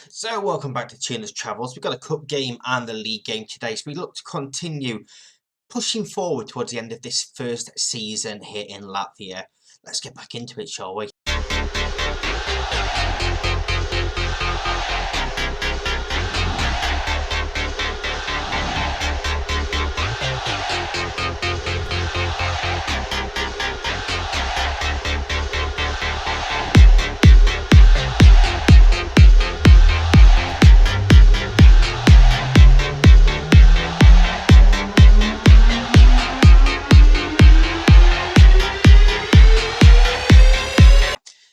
So welcome back to Tuna's Travels. We've got a cup game and the league game today, so we look to continue pushing forward towards the end of this first season here in Latvia. Let's get back into it, shall we?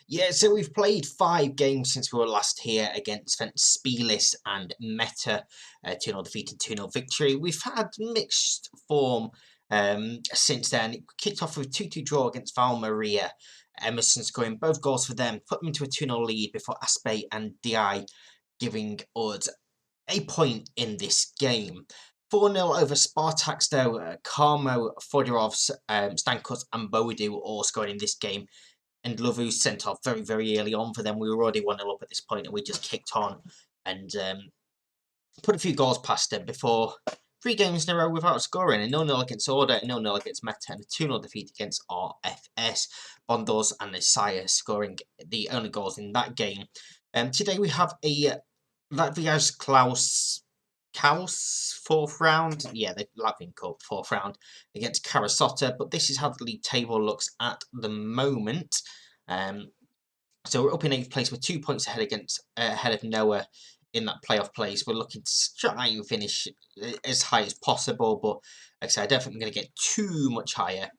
Yeah, so we've played 5 games since we were last here against Spielis and Meta. 2-0 defeat and 2-0 victory. We've had mixed form since then. It kicked off with a 2-2 draw against Val Maria. Emerson scoring both goals for them, put them into a 2-0 lead before Aspe and Di giving us a point in this game. 4-0 over Spartaks though. Karmo, Fodorovs, Stankos and Boadu all scoring in this game. And Lovu sent off very, very early on for them. We were already 1-0 up at this point, and we just kicked on and put a few goals past them before 3 games in a row without scoring. A 0-0 against Order, a 0-0 against Meta, and a 2-0 defeat against RFS. Bondos and Isaiah scoring the only goals in that game. Today we have a Latvia's Kaus 4th round. Yeah, the Latvian Cup 4th round against Karasota. But this is how the league table looks at the moment. So we're up in 8th place with 2 points ahead of Noah in that playoff place. We're looking to try and finish as high as possible. But like I said, I don't think we're going to get too much higher.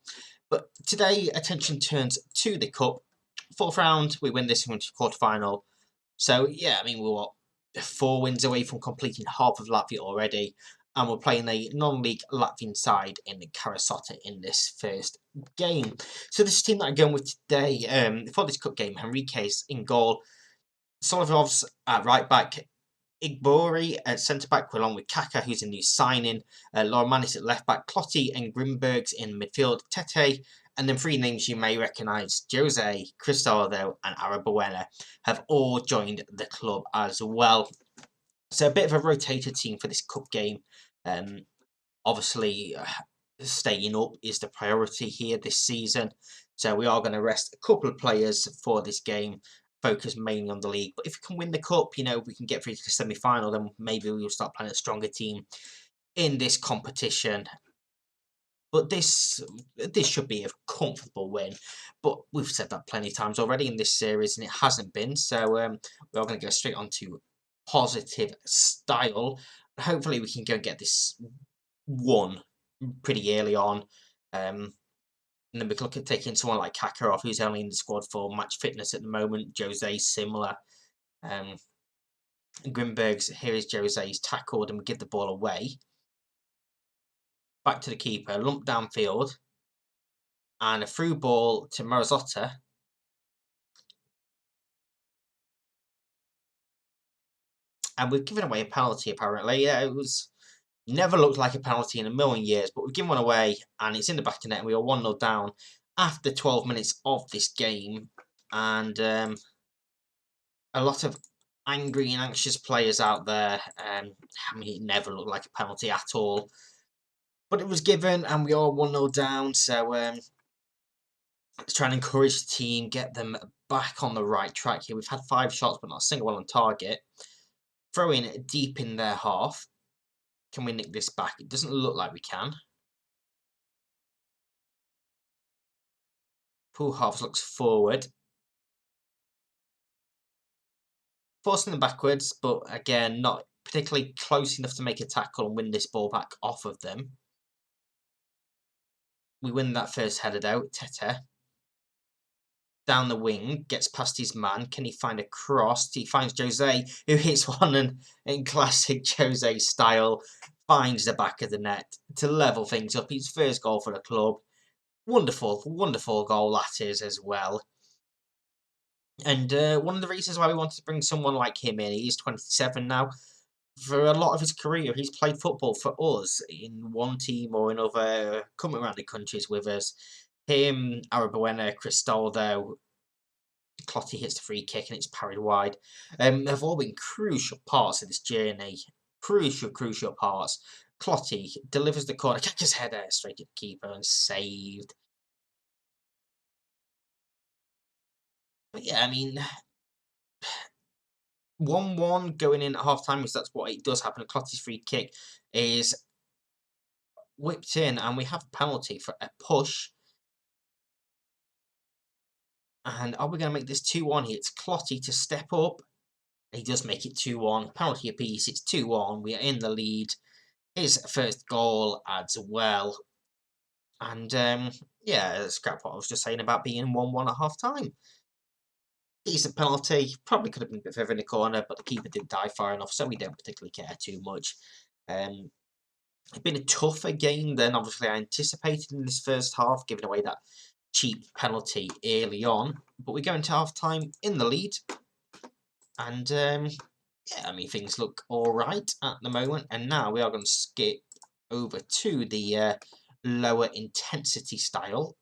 But today, attention turns to the Cup. 4th round, we win this one to quarterfinal. So yeah, I mean, we're 4 wins away from completing half of Latvia already, and we're playing a non-league Latvian side in Karasota in this first game. So this team that I'm going with today for this cup game: Henriquez in goal, Solivarovs at right back, Igbori at centre back, along with Kaka, who's a new signing, Lormanis at left back, Clotti and Grimbergs in midfield, Tete. And then 3 names you may recognise, Jose, Cristaldo and Arabuena, have all joined the club as well. So a bit of a rotated team for this cup game. Obviously, staying up is the priority here this season. So we are going to rest a couple of players for this game, focus mainly on the league. But if we can win the cup, we can get through to the semi-final, then maybe we'll start playing a stronger team in this competition. But this should be a comfortable win. But we've said that plenty of times already in this series, and it hasn't been. So we're going to go straight on to positive style. Hopefully we can go and get this won pretty early on. And then we can look at taking someone like Kakarov, who's only in the squad for match fitness at the moment. Jose similar. Grimbergs, here is Jose. He's tackled and we give the ball away. Back to the keeper, lump downfield, and a through ball to Marazotta. And we've given away a penalty, apparently. Yeah, it was never looked like a penalty in a million years, but we've given one away, and it's in the back of the net, and we are 1-0 down after 12 minutes of this game. And a lot of angry and anxious players out there. I mean, it never looked like a penalty at all. But it was given, and we are 1-0 down, so let's try and encourage the team, get them back on the right track here. We've had 5 shots, but not a single one on target. Throw in deep in their half. Can we nick this back? It doesn't look like we can. Pool half looks forward. Forcing them backwards, but again, not particularly close enough to make a tackle and win this ball back off of them. We win that first header though. Tete. Down the wing, gets past his man. Can he find a cross? He finds Jose, who hits one and in classic Jose style, finds the back of the net to level things up. His first goal for the club. Wonderful, wonderful goal that is as well. And one of the reasons why we wanted to bring someone like him in, he's 27 now. For a lot of his career, he's played football for us in one team or another, coming around the countries with us. Him, Arabuena, Cristaldo, Clotty hits the free kick and it's parried wide. They've all been crucial parts of this journey. Crucial parts. Clotty delivers the corner, catches header straight at the keeper and saved. But yeah, I mean, 1-1 going in at half time, because that's what it does happen. Clotty's free kick is whipped in, and we have a penalty for a push. And are we going to make this 2-1 here? It's Clotty to step up. He does make it 2-1. Penalty apiece. It's 2-1. We are in the lead. His first goal as well. And yeah, scrap what I was just saying about being 1-1 at half time. Decent penalty. Probably could have been a bit further in the corner, but the keeper didn't dive far enough, so we don't particularly care too much. It's been a tougher game than obviously I anticipated in this first half, giving away that cheap penalty early on. But we go into half time in the lead. And yeah, I mean, things look alright at the moment. And now we are going to skip over to the lower intensity style.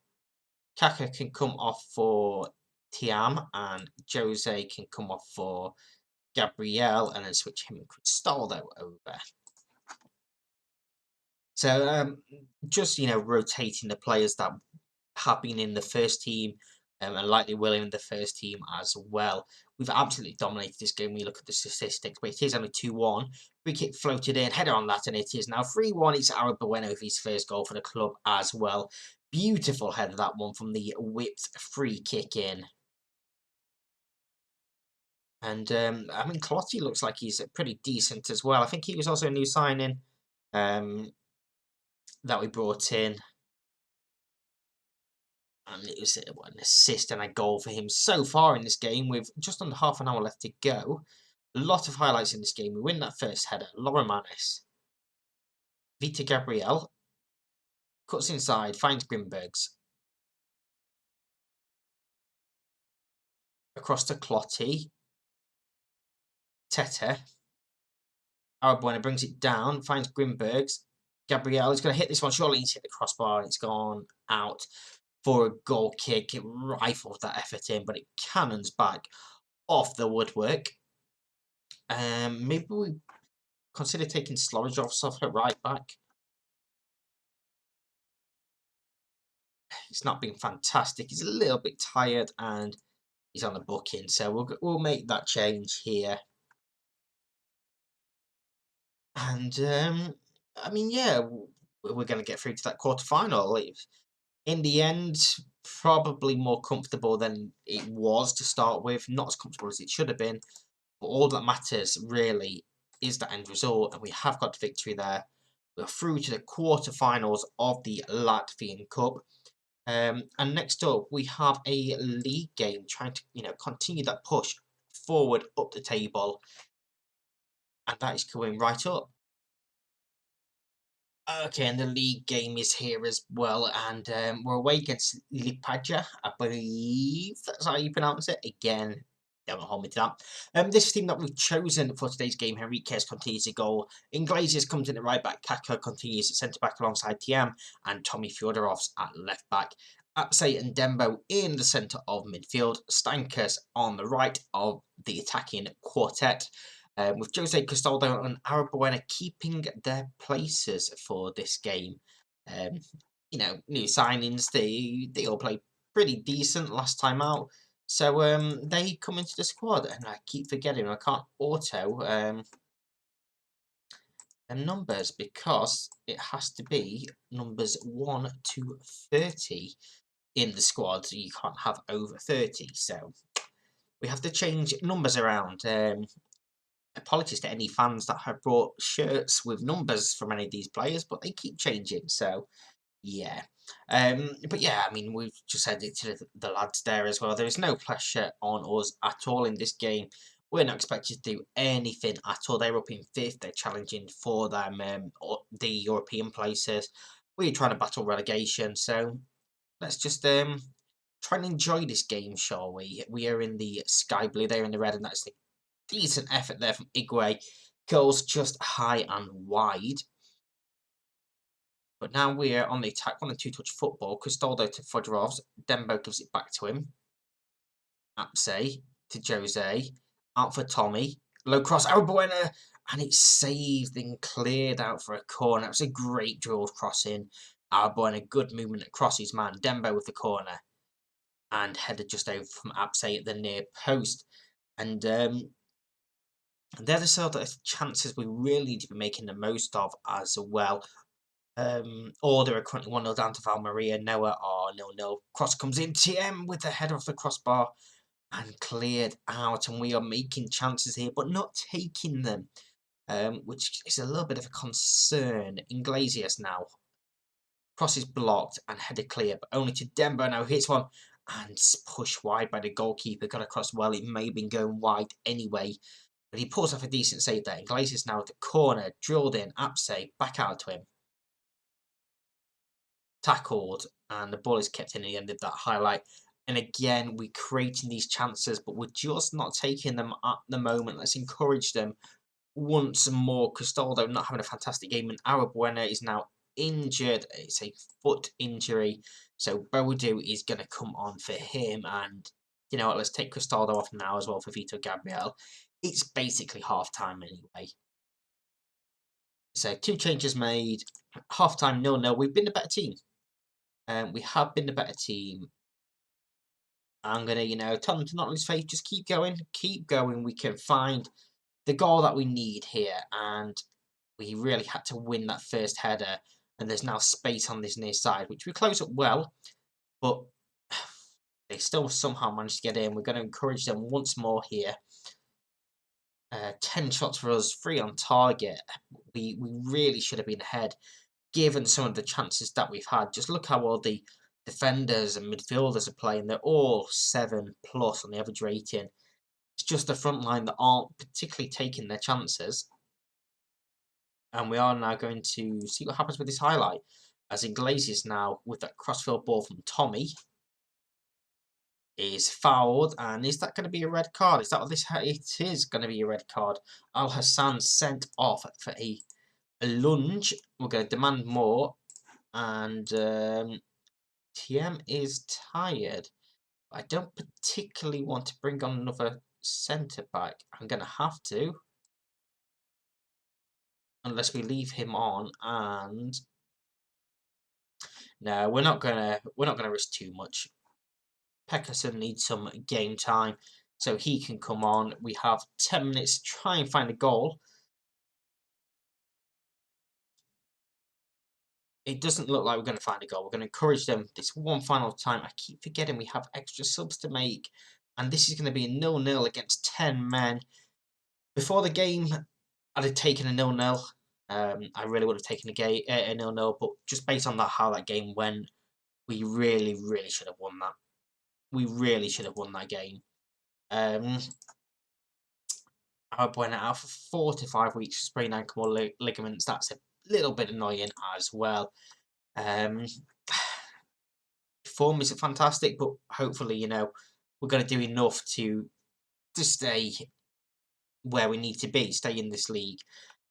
Kaka can come off for Tiam, and Jose can come off for Gabriel, and then switch him and Cristaldo over. So just, rotating the players that have been in the first team and likely will in the first team as well. We've absolutely dominated this game when you look at the statistics, but it is only 2-1. Free kick floated in, header on that, and it is now 3-1. It's Aaron Bueno for his first goal for the club as well. Beautiful header, that one, from the whipped free kick in. And, I mean, Clotty looks like he's pretty decent as well. I think he was also a new signing that we brought in. And it was an assist and a goal for him so far in this game, with just under half an hour left to go. A lot of highlights in this game. We win that first header. Laura Manis. Vita Gabriel. Cuts inside, finds Grimbergs. Across to Clotty. Tete. Arabuena brings it down, finds Grimbergs. Gabriel is going to hit this one. Surely he's hit the crossbar and it's gone out for a goal kick. It rifles that effort in, but it cannons back off the woodwork. Maybe we consider taking Slorojov off at right back. He's not been fantastic. He's a little bit tired and he's on the booking, so we'll make that change here. And I mean, yeah, we're going to get through to that quarter-final. In the end, probably more comfortable than it was to start with. Not as comfortable as it should have been. But all that matters, really, is the end result. And we have got the victory there. We're through to the quarter-finals of the Latvian Cup. And next up, we have a league game trying to, continue that push forward up the table. And that is coming right up. Okay, and the league game is here as well, and we're away against Lipaja, I believe that's how you pronounce it. Again, don't hold me to that. This team that we've chosen for today's game, Henriquez continues to goal. Iglesias comes in at right back, Kaka continues at centre back alongside TM, and Tommy Fyodorovs at left back. Apse and Dembo in the centre of midfield, Stankas on the right of the attacking quartet. With Jose Cristaldo and Arabuena keeping their places for this game. New signings, they all played pretty decent last time out. So they come into the squad, and I keep forgetting I can't auto them numbers, because it has to be numbers 1 to 30 in the squad. You can't have over 30, so we have to change numbers around. Apologies to any fans that have brought shirts with numbers from any of these players, but they keep changing, so yeah. But yeah, I mean, we've just said it to the lads there as well. There is no pressure on us at all in this game. We're not expected to do anything at all. They're up in 5th. They're challenging for them the European places. We're trying to battle relegation, so let's just try and enjoy this game, shall we? We are in the sky blue, they're in the red, and that's the decent effort there from Igwe. Goes just high and wide. But now we're on the attack, on a 2-touch football. Cristaldo to Fyodorovs. Dembo gives it back to him. Apse to Jose. Out for Tommy. Low cross. Arbuena. And it's saved and cleared out for a corner. It was a great drilled crossing. Arbuena, good movement across his man. Dembo with the corner. And headed just over from Apse at the near post. And they're the sort of chances we really need to be making the most of as well. Order are currently 1-0 down to Val Maria. Noah are 0-0. Cross comes in. TM with the header off the crossbar and cleared out. And we are making chances here, but not taking them, which is a little bit of a concern. Iglesias now. Cross is blocked and headed clear, but only to Dembo now. Hits one and pushed wide by the goalkeeper. Got across well. It may have been going wide anyway, but he pulls off a decent save there. Iglesias now at the corner. Drilled in. Apse back out to him. Tackled, and the ball is kept in at the end of that highlight. And again, we're creating these chances, but we're just not taking them at the moment. Let's encourage them once more. Castaldo not having a fantastic game, and Arbuena is now injured. It's a foot injury, so Boadu is going to come on for him. And you know what? Let's take Castaldo off now as well for Vito Gabriel. It's basically half time anyway. So 2 changes made. Half time 0-0. We've been the better team. We have been the better team. I'm going to, tell them to not lose faith. Just keep going. Keep going. We can find the goal that we need here. And we really had to win that first header. And there's now space on this near side, which we close up well. But they still somehow managed to get in. We're going to encourage them once more here. 10 shots for us, 3 on target. We really should have been ahead, given some of the chances that we've had. Just look how well the defenders and midfielders are playing. They're all 7+ on the average rating. It's just the front line that aren't particularly taking their chances. And we are now going to see what happens with this highlight. As Iglesias now, with that crossfield ball from Tommy, is fouled. And is that going to be a red card? Is that what this is? It is going to be a red card. Al Hassan sent off for a lunge. We're going to demand more. And TM is tired. I don't particularly want to bring on another centre back. I'm going to have to, unless we leave him on. And no, we're not gonna risk too much. Peckerson needs some game time, so he can come on. We have 10 minutes to try and find a goal. It doesn't look like we're going to find a goal. We're going to encourage them this one final time. I keep forgetting we have extra subs to make. And this is going to be a 0-0 against 10 men. Before the game, I'd have taken a 0-0. I really would have taken a 0-0. But just based on how that game went, we really, really should have won that. We really should have won that game. Arbuena out for 4 to 5 weeks, sprained ankle ligaments. That's a little bit annoying as well. Form isn't fantastic, but hopefully, we're going to do enough to stay where we need to be, stay in this league.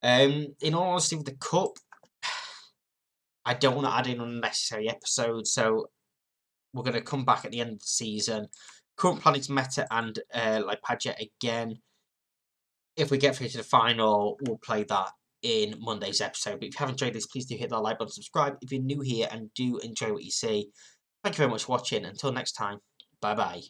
In all honesty, with the cup, I don't want to add in unnecessary episodes, so we're going to come back at the end of the season. Current plan is Meta and Lipaja again. If we get through to the final, we'll play that in Monday's episode. But if you have enjoyed this, please do hit that like button, subscribe if you're new here and do enjoy what you see. Thank you very much for watching. Until next time, bye bye.